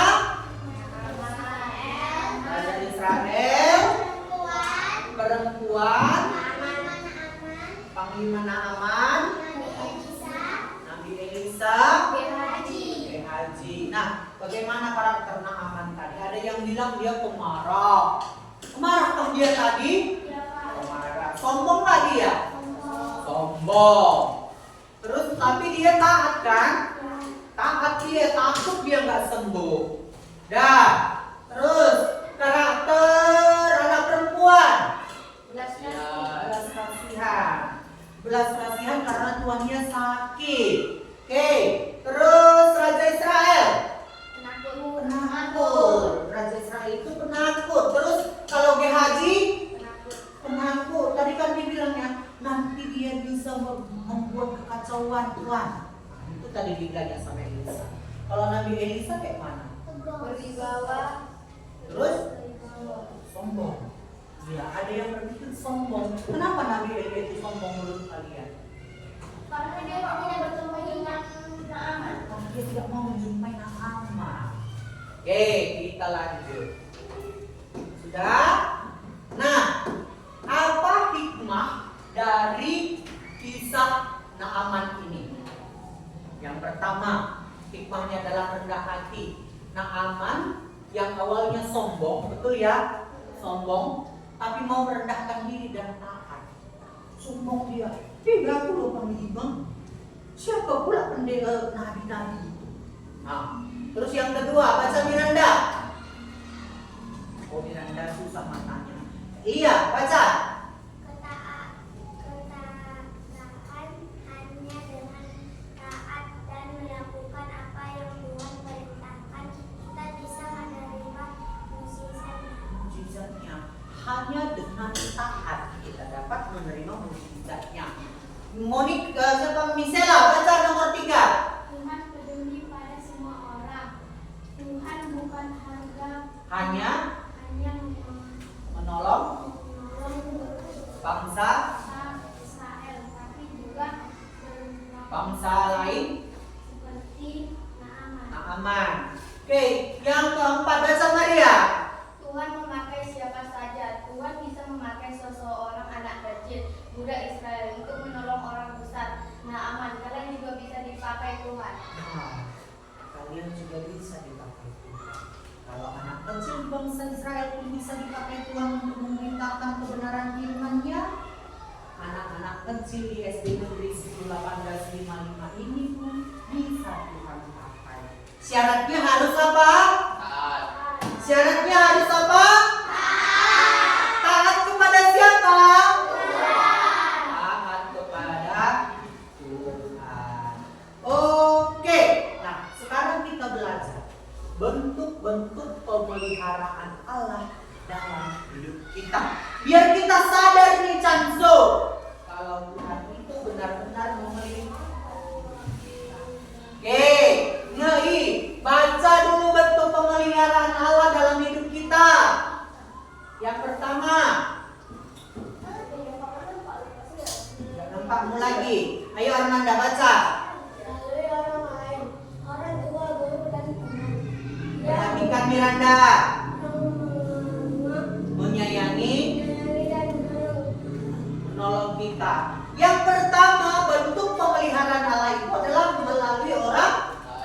Raja Israel, perempuan, Panglima Naaman, Nabi Elisa, Gehazi. Nah, bagaimana karakter Naaman tadi? Ada yang bilang dia pemarah. Pemarahtah dia tadi? Pemarah. Sombong nggak dia? Sombong. Terus tapi dia taat kan? Taat dia, takut dia nggak sembuh. Dah. Terus karakter anak perempuan. Belas kasihan. Belas kasihan karena tuannya sakit. Oke. Terus Raja Israel. Penakut. Raja Israel itu penakut. Terus kalau Gehazi penakut. Tadi kan dia bilangnya nanti dia bisa membuat kekacauan Tuhan. Nah, itu tadi dibilangnya sama Elisa. Kalau Nabi Elisa kayak mana? Berwibawa. Terus sombong. Ya, ada yang berpikir sombong. Kenapa Nabi Elisa itu sombong menurut kalian? Karena dia tidak bertemu dengan Naaman. Karena dia tidak mau menjumpai Naaman. Oke, kita lanjut. Sudah? Nah, apa hikmah dari kisah Naaman ini? Yang pertama, hikmahnya adalah rendah hati. Naaman yang awalnya sombong, betul ya? Sombong, tapi mau merendahkan diri dan taat. Sombong dia. Aku loh Panglima. Siapa pula pendeta nabi-nabi itu? Nah, terus yang kedua, baca Miranda. Oh, Miranda susah matanya. Iya, baca. Ketaatan hanya dengan taat dan melakukan apa yang Tuhan perintahkan, kita bisa menerima Mukjizatnya. Hanya dengan taat kita dapat menerima mukjizatnya. Monik, siapa? Misela, baca nomor 3. Tuhan peduli pada semua orang. Tuhan bukan Hanya hanya menolong menolong bangsa Israel, tapi juga bangsa lain. seperti Naaman. Naaman. Oke, yang keempat, baca Maria. Tuhan memakai siapa saja. Tuhan bisa memakai seseorang anak kecil, budak Israel untuk menolong orang besar. Naaman, kalian juga bisa dipakai Tuhan. Nah, kalian juga bisa dipakai Tuhan. Kalau anak kecil bangsa Israel pun bisa dipakai Tuhan untuk memberitakan kebenaran firman-Nya. Anak-anak kecil di SD Negeri 1855 ini pun bisa Tuhan pakai. Syaratnya harus apa? Taat. Syaratnya harus apa? Taat kepada siapa? Taat kepada Tuhan. Oke, nah sekarang kita belajar bentuk-bentuk pemeliharaan Allah dalam hidup kita. Biar kita sadar nih Canso, kalau Tuhan itu benar-benar memelihara. Oke, Nyai, baca dulu bentuk pemeliharaan Allah dalam hidup kita. Yang pertama, gak nampakmu lagi. Ayo Armanda baca. Melalui orang lain, orang tua, guru, dan teman. Perhatikan Miranda. Menyayangi, Dan menolong kita. Yang pertama, bentuk pemeliharaan Allah itu adalah melalui orang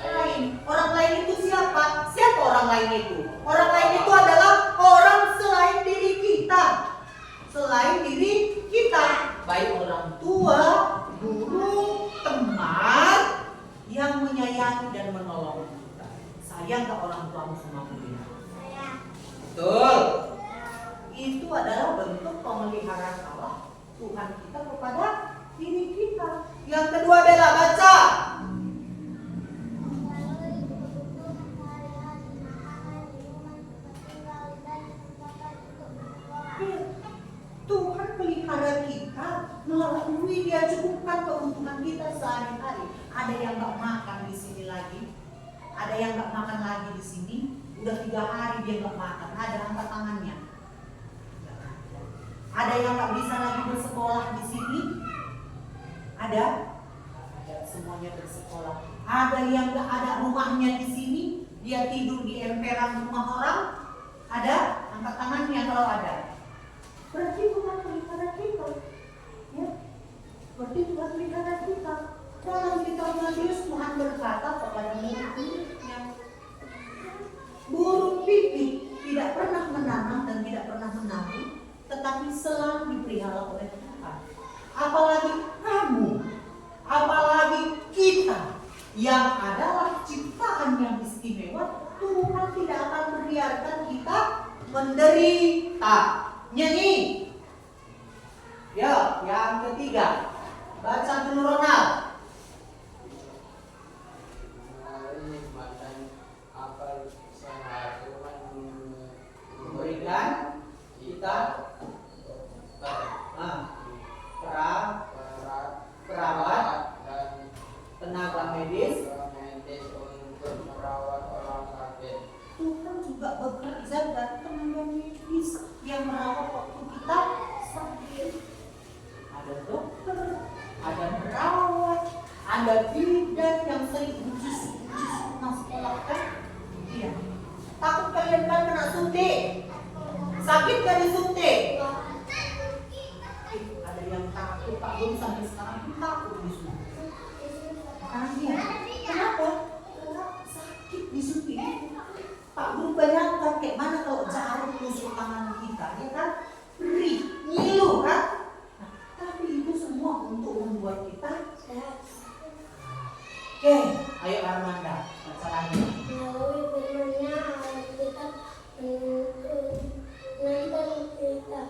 lain. Orang lain itu siapa? Siapa orang lain itu? Orang lain itu adalah orang selain diri kita. Selain diri kita, baik orang tua, guru, teman yang menyayangi dan menolong kita. Sayang gak orang tuamu sama dia? Betul. Itu adalah bentuk pemeliharaan Allah Tuhan kita kepada diri kita. Yang kedua, Ada yang nggak makan di sini lagi. Ada yang nggak makan lagi di sini. Udah 3 hari dia nggak makan. Ada, angkat tangannya. Ada yang nggak bisa lagi bersekolah di sini. Ada. Ada, semuanya bersekolah. Ada yang nggak ada rumahnya di sini. Dia tidur di emperan rumah orang. Ada, angkat tangannya kalau ada. Berarti Tuhan pelihara kita. Ya. Berarti Tuhan pelihara kita. Dalam kitab Matius Tuhan berkata kepada murid-muridnya, burung pipit tidak pernah menanam dan tidak pernah menabur, tetapi selalu dipelihara oleh Tuhan. Apalagi kamu, apalagi kita yang adalah ciptaan yang istimewa, Tuhan tidak akan membiarkan kita menderita. Nyanyi. Ya, yang ketiga. Baca dulu Ronald. Memberikan kita perawat dan tenaga medis untuk merawat orang sakit. Tuhan juga bekerja dan tenaga medis yang merawat waktu kita sakit. Ada dokter, ada perawat, ada bidan yang sering uji sekolah kan? Iya. Takut kalian kan kena suntik? Sakit gak disuntik? Ada yang takut, Pak Bun sampai sekarang pun takut disuntik. Iya. Kenapa? Karena sakit disuntik. Pak Bun bayangkan kayak mana kalau jarum tusuk tangan kita, ya kan? Perih, ngilu kan? Nah, tapi itu semua untuk membuat kita sehat. Oke, ayo Armanda, baca lagi. Melalui firman-Nya kita menuntun kita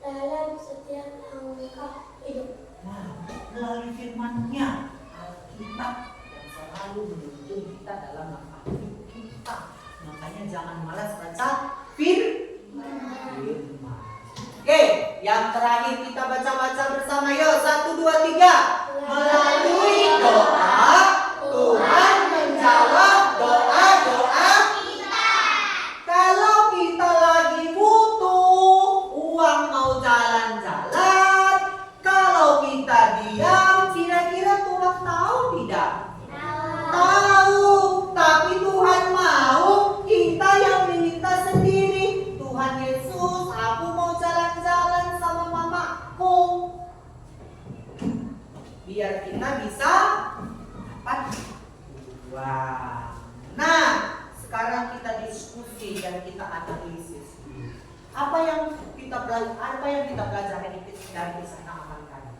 dalam setiap langkah hidup. Nah, melalui firman-Nya Alkitab yang selalu menuntun kita dalam langkah hidup kita. Makanya jangan malas baca firman. Oke, yang terakhir kita baca-baca bersama. Yuk, 1, 2, 3. Melalui doa Tuhan menjawab doa-doa kita. Kalau kita lagi butuh uang mau jalan-jalan, kalau kita diam, kira-kira Tuhan tahu tidak? Tahu, tapi Tuhan mau kita yang meminta sendiri. Tuhan Yesus, aku mau jalan-jalan sama mamaku. Biar kita bisa dapat uang. Nah, sekarang kita diskusi dan kita analisis. Apa yang kita pelajari dari kisah Naaman tadi?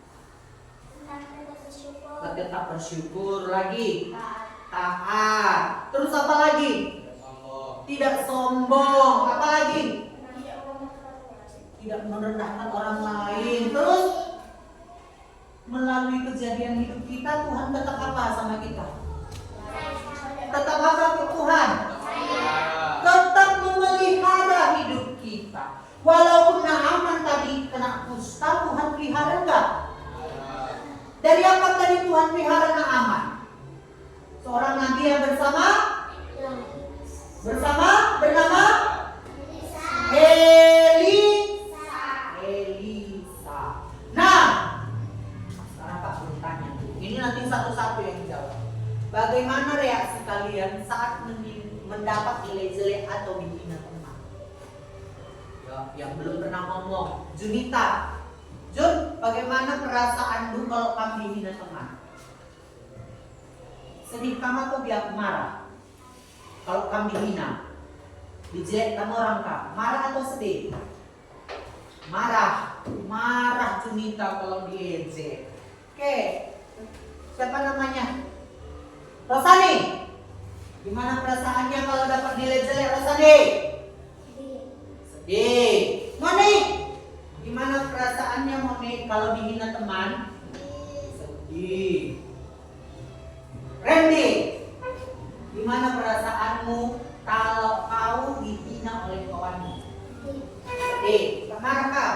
Tetap bersyukur lagi. Taat. Terus apa lagi? Tidak sombong. Apa lagi? Tidak merendahkan orang lain. Terus melalui kejadian hidup kita, Tuhan tetap apa sama kita? Tetap apa ke Tuhan? Tetap memelihara hidup kita. Walaupun Naaman tadi kena kusta, Tuhan pelihara enggak? Dari apa tadi Tuhan pelihara Naaman? Seorang nabi yang bernama Elisa. Nah, sekarang Pak bertanya. Ini nanti satu-satu yang jawab. Bagaimana reaksi kalian saat mendapat nilai jelek atau dihina teman? Ya, yang belum pernah ngomong, Junita. Jun, bagaimana perasaanmu kalau kamu dihina teman? Sedih kamu atau biar marah? Kalau kamu dihina, dijelekkan orang kamu, marah atau sedih? Marah Junita kalau diejek. Oke, siapa namanya? Rosani. Gimana perasaannya kalau dapat nilai jelek, Rosani? Sedih. Monik, gimana perasaannya Monik kalau dihina teman? Sedih. Randy, gimana perasaanmu kalau kau dihina oleh kawanmu? Sedih. Marah kau?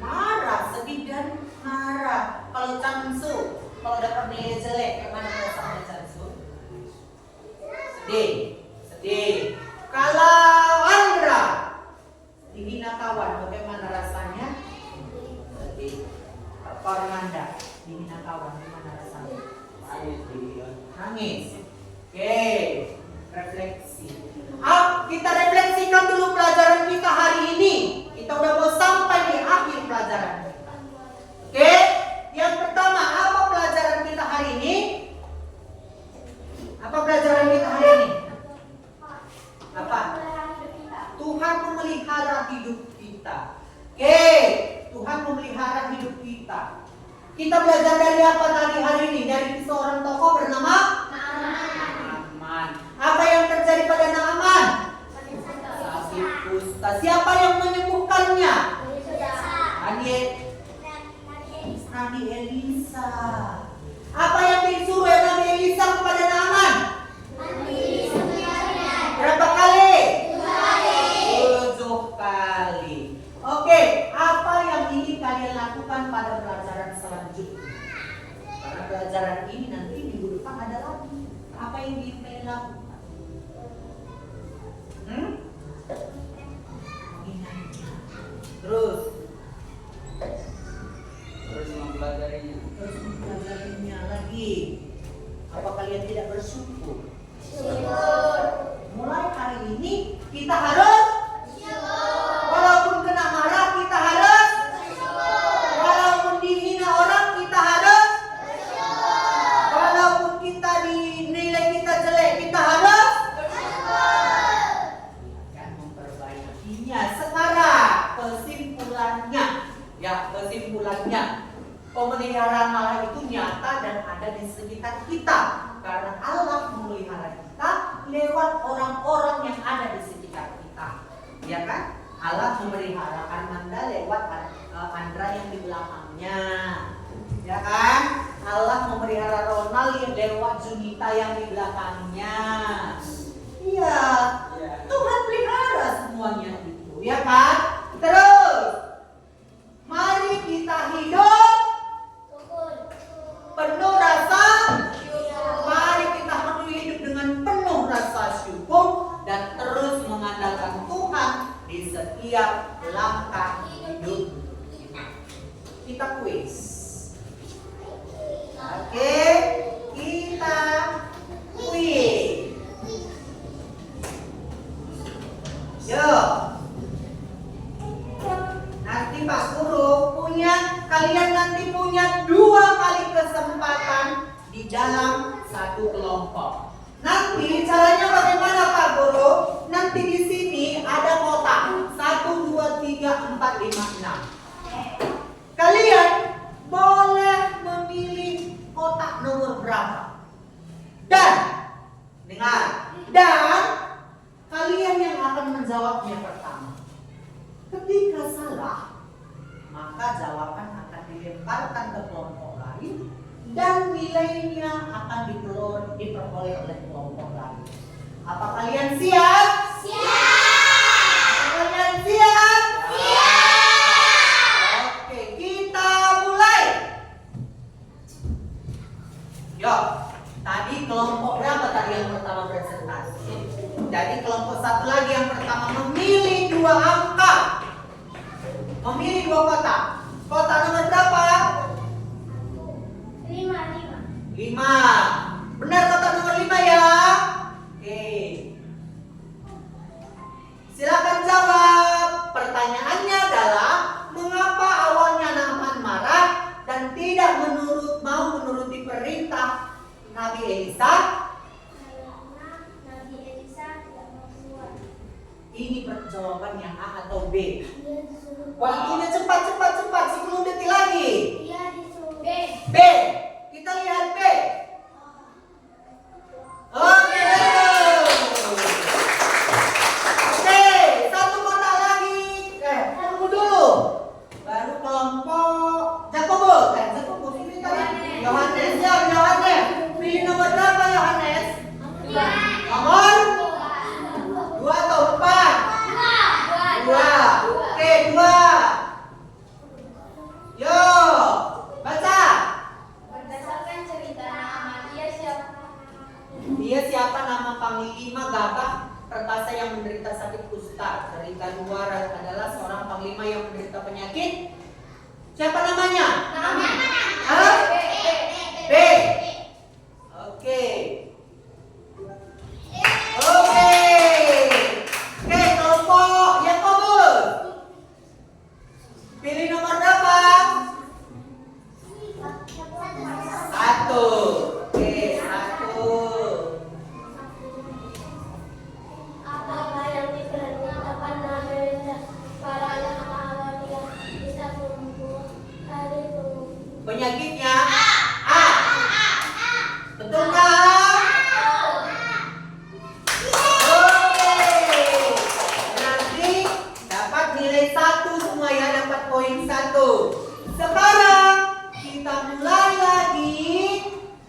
Marah, sedih dan marah. Kalau Camsu, kalau dapat bernilai jelek, kayak mana perasaannya Cansu? Sedih. Kalau Andra dihina kawan, bagaimana rasanya? Sedih. Kormanda dihina kawan, bagaimana rasanya? Nangis. Oke, refleksi. Kita refleksikan dulu pelajaran kita hari ini. Kita udah mau sampai di akhir pelajaran kita. Oke, yang pertama, apa pelajaran kita hari ini? Apa pelajaran kita hari ini? Apa? Tuhan memelihara hidup kita. Oke, Tuhan memelihara hidup kita. Kita belajar dari apa tadi hari ini? Dari seorang tokoh bernama Naaman. Apa yang terjadi pada Naaman? Sakit kusta. Siapa yang menyembuhkannya? Nabi Elisa. Apa yang disuruh Nabi Elisa kepada Naaman? Berapa kali? 7 kali. Oke, apa yang ingin kalian lakukan pada pelajaran selanjutnya? Karena pelajaran ini nanti minggu depan ada lagi. Apa yang ingin kalian lakukan? Terus mempelajarinya lagi. Apa kalian tidak bersyukur? Mulai hari ini kita harus walaupun kena marah kita harus walaupun dihina orang kita harus walaupun kita dinilai kita jelek kita harus akan memperbaikinya. Sekarang kesimpulannya pemeliharaan Allah itu nyata dan ada di sekitar kita karena Allah memelihara kita lewat orang-orang yang ada di sekitar kita, ya kan? Allah memelihara Armanda lewat Andra yang di belakangnya, ya kan? Allah memelihara Ronald yang lewat Junita yang di belakangnya. Iya, Tuhan pelihara semuanya itu, ya kan? Terus, mari kita hidup penuh rasa. Mari kita hidup dengan penuh rasa syukur dan terus mengandalkan Tuhan di setiap langkah hidup kita. Kuis. Oke, kita kuis. Yuk. Nanti Pak Guru kalian nanti punya 2 kali kesempatan di dalam satu kelompok. Nanti caranya bagaimana Pak Guru? Nanti di sini ada kotak 1, 2, 3, 4, 5, 6. Kalian boleh memilih kotak nomor berapa. Dan dengar, dan kalian yang akan menjawabnya pertama. Ketika salah, maka jawaban akan dilemparkan ke kelompok lain dan nilainya akan diperoleh oleh kelompok lain. Apa kalian siap? Siap! Kalian siap? Siap! Oke, kita mulai. Yuk, tadi kelompok berapa tadi yang pertama presentasi? Jadi kelompok satu lagi yang pertama memilih 2 angka. Memilih 2 kotak. Kotak nomor berapa? 5. Benar kotak nomor 5 ya? Oke. Silakan jawab. Pertanyaannya adalah mengapa awalnya Naaman marah dan tidak mau menuruti perintah Nabi Elisa? Nabi Elisa tidak mau keluar. Ini jawaban yang A atau B? Waktunya cepat 10 detik lagi. Dia disuruh B. Kita lihat B. Oke. Oke, 1 kotak lagi. Tunggu dulu. Baru kelompok Jakobus. Jakobus ini tadi Yohanes. Ya, Yohanes. Pilih nomor berapa Yohanes? Nomor 2 atau 4? 2. Oke, 2. Yo, baca. Berdasarkan cerita Dia siapa nama panglima gagah perkasa yang menderita sakit kusta. Cerita luar adalah seorang panglima yang menderita penyakit. Siapa namanya? Hah? B. Oke. Oke. Oke, kelompok Yakobus. Pilih nomor berapa? 1. Oke, 1. Apakah yang diperintahkan Nabi para anak Allah yang bisa membuat hari Penyakitnya A. Betulkah? Oke. Berarti dapat nilai 1 semua ya, dapat poin 1. Sekarang kita mulai lagi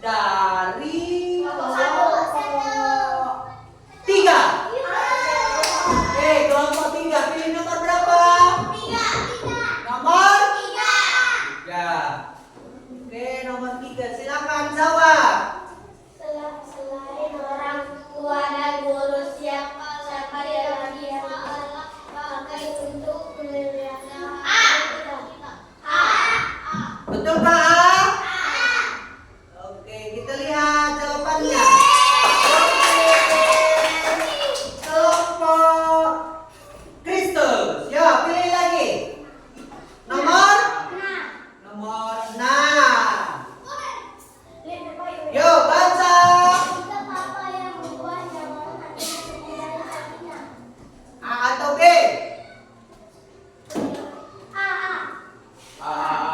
dari kelompok 3. Oke, kelompok 3 pilih nomor berapa? Nomor 3. Oke, nomor 3 silakan jawab. Selain orang tua dan guru siapa yang dia pakai untuk memelihara kita? Betulkah A? Oke, kita lihat jawabannya. Oke. Kelompok Kristus. Ya, pilih lagi. Nomor 6. Yo, baca. Apa yang membuat jangan hati A atau B?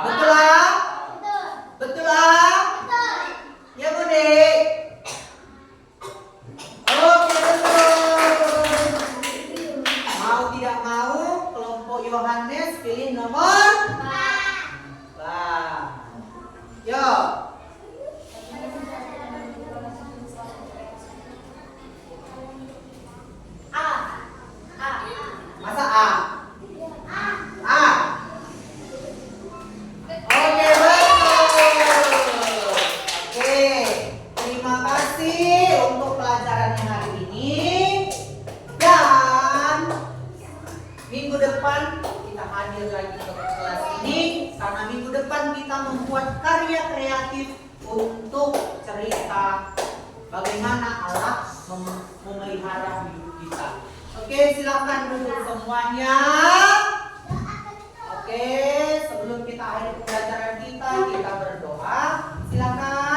Betul ah? Betul ah? Ya, Budi. Oke, betul. Mau tidak mau, kelompok Yohanes pilih nomor 4. Yo. Masa A? A. Oke, betul. Oke, terima kasih untuk pelajarannya hari ini. Dan minggu depan kita hadir lagi ke kelas ini karena minggu depan kita membuat karya kreatif untuk cerita bagaimana Allah memelihara hidup kita. Oke, silakan duduk semuanya. Oke, sebelum kita akhiri pembelajaran kita berdoa. Silakan.